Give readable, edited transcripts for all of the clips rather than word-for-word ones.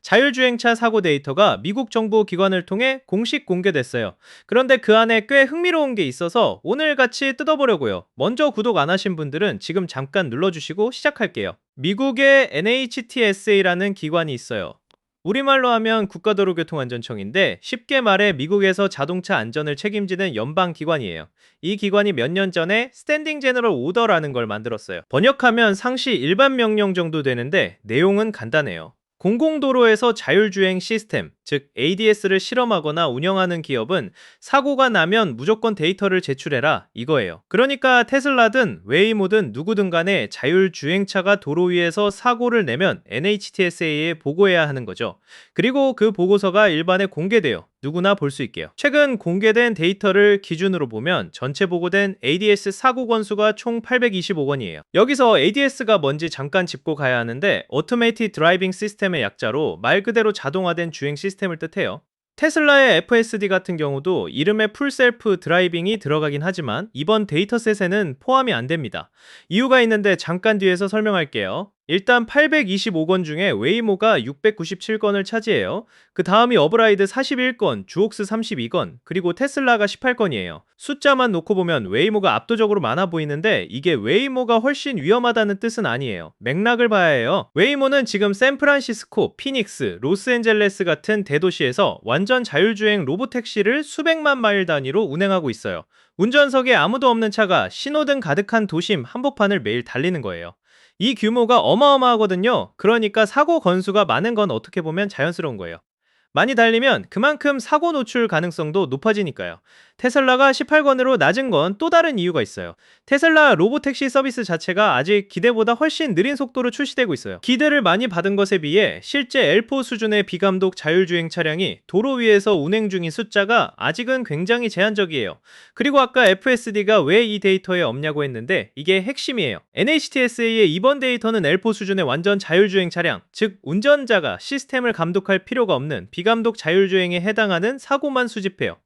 자율주행차 사고 데이터가 미국 정부 기관을 통해 공식 공개됐어요. 그런데 그 안에 꽤 흥미로운 게 있어서 오늘 같이 뜯어보려고요. 먼저 구독 안 하신 분들은 지금 잠깐 눌러주시고 시작할게요. 미국의 NHTSA라는 기관이 있어요. 우리말로 하면 국가도로교통안전청인데 쉽게 말해 미국에서 자동차 안전을 책임지는 연방기관이에요. 이 기관이 몇 년 전에 스탠딩 제너럴 오더라는 걸 만들었어요. 번역하면 상시 일반 명령 정도 되는데 내용은 간단해요. 공공도로에서 자율주행 시스템, 즉 ADS를 실험하거나 운영하는 기업은 사고가 나면 무조건 데이터를 제출해라 이거예요. 그러니까 테슬라든 웨이모든 누구든 간에 자율주행차가 도로 위에서 사고를 내면 NHTSA에 보고해야 하는 거죠. 그리고 그 보고서가 일반에 공개돼요. 누구나 볼 수 있게요. 최근 공개된 데이터를 기준으로 보면 전체 보고된 ADS 사고 건수가 총 825건이에요. 여기서 ADS가 뭔지 잠깐 짚고 가야 하는데 Automated Driving System의 약자로 말 그대로 자동화된 주행 시스템을 뜻해요. 테슬라의 FSD 같은 경우도 이름에 풀셀프 드라이빙이 들어가긴 하지만 이번 데이터셋에는 포함이 안 됩니다. 이유가 있는데 잠깐 뒤에서 설명할게요. 일단 825건 중에 웨이모가 697건을 차지해요. 그 다음이 어브라이드 41건, 주옥스 32건, 그리고 테슬라가 18건이에요. 숫자만 놓고 보면 웨이모가 압도적으로 많아 보이는데 이게 웨이모가 훨씬 위험하다는 뜻은 아니에요. 맥락을 봐야 해요. 웨이모는 지금 샌프란시스코, 피닉스, 로스앤젤레스 같은 대도시에서 완전 자율주행 로보택시를 수백만 마일 단위로 운행하고 있어요. 운전석에 아무도 없는 차가 신호등 가득한 도심 한복판을 매일 달리는 거예요. 이 규모가 어마어마하거든요. 그러니까 사고 건수가 많은 건 어떻게 보면 자연스러운 거예요. 많이 달리면 그만큼 사고 노출 가능성도 높아지니까요. 테슬라가 18건으로 낮은 건 또 다른 이유가 있어요. 테슬라 로보택시 서비스 자체가 아직 기대보다 훨씬 느린 속도로 출시되고 있어요. 기대를 많이 받은 것에 비해 실제 L4 수준의 비감독 자율주행 차량이 도로 위에서 운행 중인 숫자가 아직은 굉장히 제한적이에요. 그리고 아까 FSD가 왜 이 데이터에 없냐고 했는데 이게 핵심이에요. NHTSA의 이번 데이터는 L4 수준의 완전 자율주행 차량, 즉 운전자가 시스템을 감독할 필요가 없는 비감독 자율주행에 해당하는 사고만 수집해요.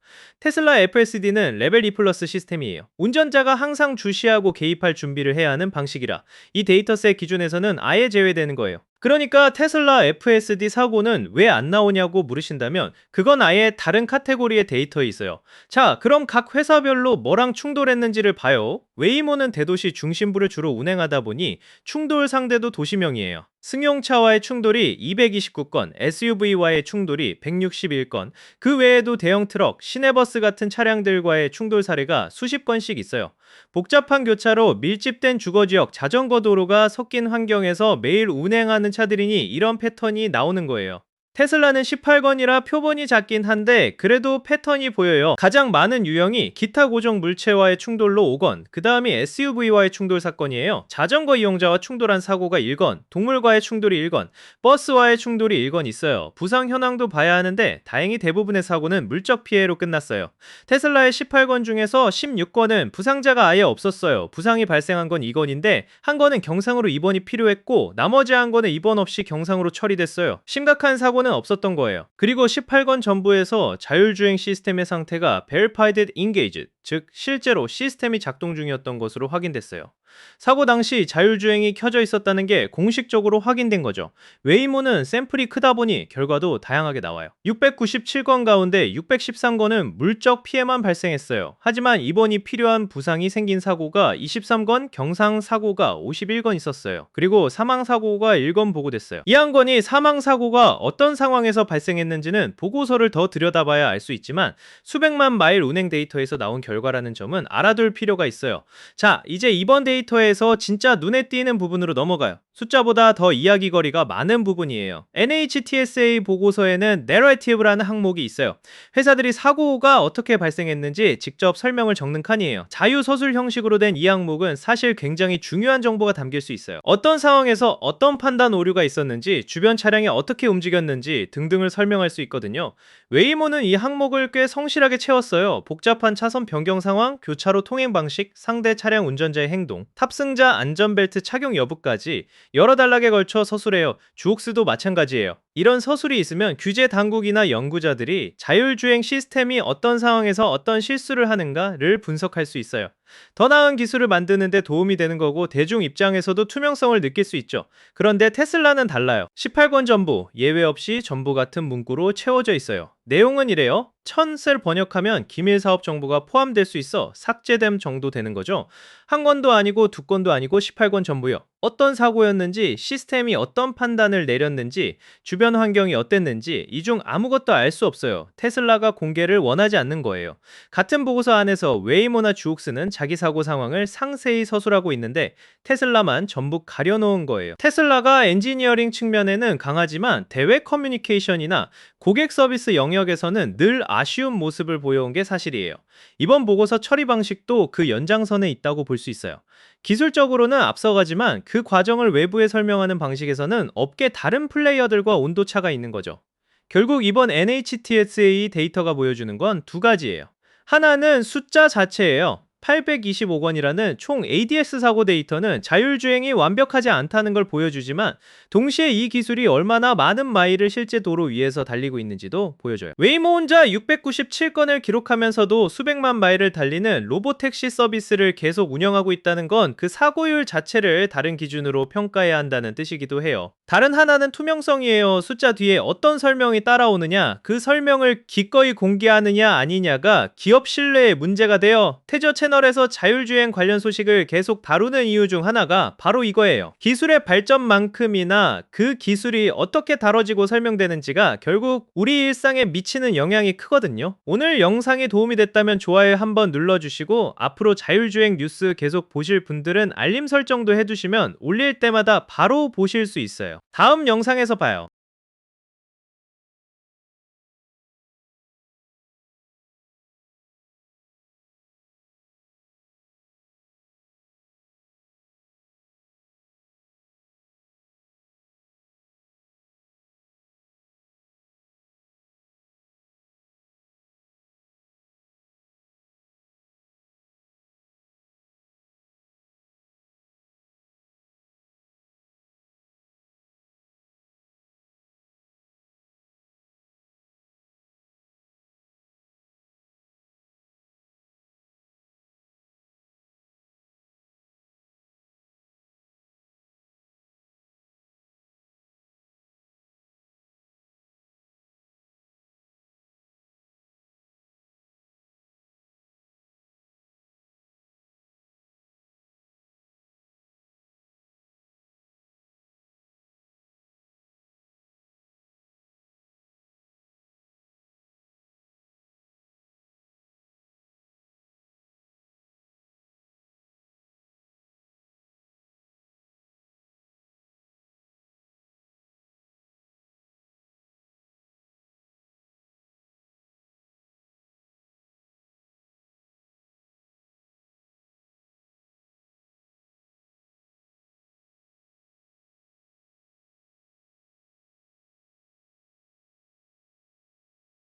테슬라 FSD는 레벨 2 플러스 시스템이에요. 운전자가 항상 주시하고 개입할 준비를 해야 하는 방식이라 이 데이터셋 기준에서는 아예 제외되는 거예요. 그러니까 테슬라 FSD 사고는 왜 안 나오냐고 물으신다면 그건 아예 다른 카테고리의 데이터에 있어요. 자, 그럼 각 회사별로 뭐랑 충돌했는지를 봐요. 웨이모는 대도시 중심부를 주로 운행하다 보니 충돌 상대도 도시명이에요. 승용차와의 충돌이 229건, SUV와의 충돌이 161건, 그 외에도 대형 트럭, 시내버스 같은 차량들과의 충돌 사례가 수십 건씩 있어요. 복잡한 교차로 밀집된 주거지역, 자전거 도로가 섞인 환경에서 매일 운행하는 차들이니 이런 패턴이 나오는 거예요. 테슬라는 18건이라 표본이 작긴 한데 그래도 패턴이 보여요. 가장 많은 유형이 기타 고정 물체와의 충돌로 5건, 그 다음이 SUV와의 충돌 사건이에요. 자전거 이용자와 충돌한 사고가 1건, 동물과의 충돌이 1건, 버스와의 충돌이 1건 있어요. 부상 현황도 봐야 하는데 다행히 대부분의 사고는 물적 피해로 끝났어요. 테슬라의 18건 중에서 16건은 부상자가 아예 없었어요. 부상이 발생한 건 2건인데 한 건은 경상으로 입원이 필요했고 나머지 한 건은 입원 없이 경상으로 처리됐어요. 심각한 사고는 없었던 거예요. 그리고 18건 전부에서 자율주행 시스템의 상태가 Verified Engaged, 즉 실제로 시스템이 작동 중이었던 것으로 확인됐어요. 사고 당시 자율주행이 켜져 있었다는 게 공식적으로 확인된 거죠. 웨이모는 샘플이 크다 보니 결과도 다양하게 나와요. 697건 가운데 613건은 물적 피해만 발생했어요. 하지만 입원이 필요한 부상이 생긴 사고가 23건, 경상 사고가 51건 있었어요. 그리고 사망 사고가 1건 보고됐어요. 이 한 건이 사망 사고가 어떤 상황에서 발생했는지는 보고서를 더 들여다봐야 알 수 있지만 수백만 마일 운행 데이터에서 나온 결과라는 점은 알아둘 필요가 있어요. 자, 이제 이번 데이터에서 진짜 눈에 띄는 부분으로 넘어가요. 숫자보다 더 이야기거리가 많은 부분이에요. NHTSA 보고서에는 내러티브라는 항목이 있어요. 회사들이 사고가 어떻게 발생했는지 직접 설명을 적는 칸이에요. 자유서술 형식으로 된 이 항목은 사실 굉장히 중요한 정보가 담길 수 있어요. 어떤 상황에서 어떤 판단 오류가 있었는지, 주변 차량이 어떻게 움직였는지 등등을 설명할 수 있거든요. 웨이모는 이 항목을 꽤 성실하게 채웠어요. 복잡한 차선 변경 상황, 교차로 통행 방식, 상대 차량 운전자의 행동, 탑승자 안전벨트 착용 여부까지 여러 단락에 걸쳐 서술해요. 주옥스도 마찬가지예요. 이런 서술이 있으면 규제 당국이나 연구자들이 자율주행 시스템이 어떤 상황에서 어떤 실수를 하는가를 분석할 수 있어요. 더 나은 기술을 만드는데 도움이 되는 거고 대중 입장에서도 투명성을 느낄 수 있죠. 그런데 테슬라는 달라요. 18권 전부, 예외 없이 전부 같은 문구로 채워져 있어요. 내용은 이래요. 1000셀 번역하면 기밀 사업 정보가 포함될 수 있어 삭제됨 정도 되는 거죠. 한 권도 아니고 두 권도 아니고 18권 전부요. 어떤 사고였는지, 시스템이 어떤 판단을 내렸는지, 주변 환경이 어땠는지 이 중 아무것도 알 수 없어요. 테슬라가 공개를 원하지 않는 거예요. 같은 보고서 안에서 웨이모나 주옥스는 자기 사고 상황을 상세히 서술하고 있는데 테슬라만 전부 가려놓은 거예요. 테슬라가 엔지니어링 측면에는 강하지만 대외 커뮤니케이션이나 고객 서비스 영역에서는 늘 아쉬운 모습을 보여온 게 사실이에요. 이번 보고서 처리 방식도 그 연장선에 있다고 볼 수 있어요. 기술적으로는 앞서가지만 그 과정을 외부에 설명하는 방식에서는 업계 다른 플레이어들과 온도차가 있는 거죠. 결국 이번 NHTSA 데이터가 보여주는 건 두 가지예요. 하나는 숫자 자체예요. 825건이라는 총 ADS 사고 데이터는 자율주행이 완벽하지 않다는 걸 보여주지만 동시에 이 기술이 얼마나 많은 마일을 실제 도로 위에서 달리고 있는지도 보여줘요. 웨이모 혼자 697건을 기록하면서도 수백만 마일을 달리는 로보택시 서비스를 계속 운영하고 있다는 건 그 사고율 자체를 다른 기준으로 평가해야 한다는 뜻이기도 해요. 다른 하나는 투명성이에요. 숫자 뒤에 어떤 설명이 따라오느냐, 그 설명을 기꺼이 공개하느냐 아니냐가 기업 신뢰에 문제가 되어 테저 채널에서 자율주행 관련 소식을 계속 다루는 이유 중 하나가 바로 이거예요. 기술의 발전만큼이나 그 기술이 어떻게 다뤄지고 설명되는지가 결국 우리 일상에 미치는 영향이 크거든요. 오늘 영상이 도움이 됐다면 좋아요 한번 눌러주시고 앞으로 자율주행 뉴스 계속 보실 분들은 알림 설정도 해두시면 올릴 때마다 바로 보실 수 있어요. 다음 영상에서 봐요.